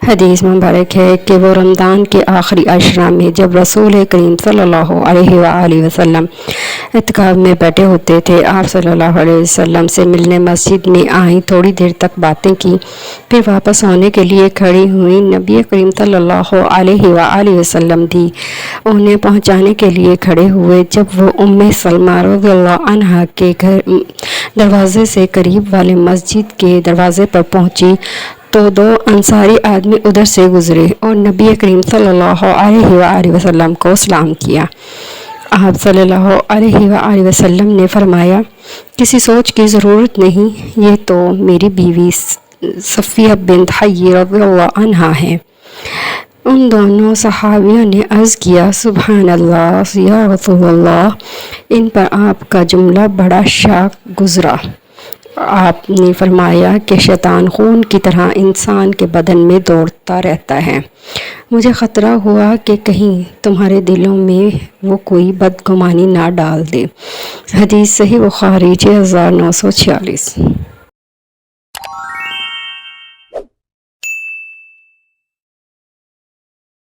حدیث مبارک ہے کہ وہ رمضان کے آخری عشرہ میں جب رسول کریم صلی اللہ علیہ وآلہ وسلم اعتکاف میں بیٹھے ہوتے تھے، آپ صلی اللہ علیہ وسلم سے ملنے مسجد میں آئیں، تھوڑی دیر تک باتیں کی، پھر واپس ہونے کے لیے کھڑی ہوئیں۔ نبی کریم صلی اللہ علیہ وآلہ وسلم بھی انہیں پہنچانے کے لیے کھڑے ہوئے۔ جب وہ ام سلمہ رضی اللہ عنہا کے گھر دروازے سے قریب والے مسجد کے دروازے پر پہنچی تو دو انصاری آدمی ادھر سے گزرے اور نبی کریم صلی اللہ علیہ وآلہ وسلم کو سلام کیا۔ آپ صلی اللہ علیہ وآلہ وسلم نے فرمایا، کسی سوچ کی ضرورت نہیں، یہ تو میری بیوی صفیہ بنت حیی رضی اللہ عنہا ہے۔ ان دونوں صحابیوں نے عرض کیا، سبحان اللہ یا رسول اللہ، ان پر آپ کا جملہ بڑا شاق گزرا۔ آپ نے فرمایا کہ شیطان خون کی طرح انسان کے بدن میں دوڑتا رہتا ہے، مجھے خطرہ ہوا کہ کہیں تمہارے دلوں میں وہ کوئی بدگمانی نہ ڈال دے۔ حدیث صحیح بخاری 6946۔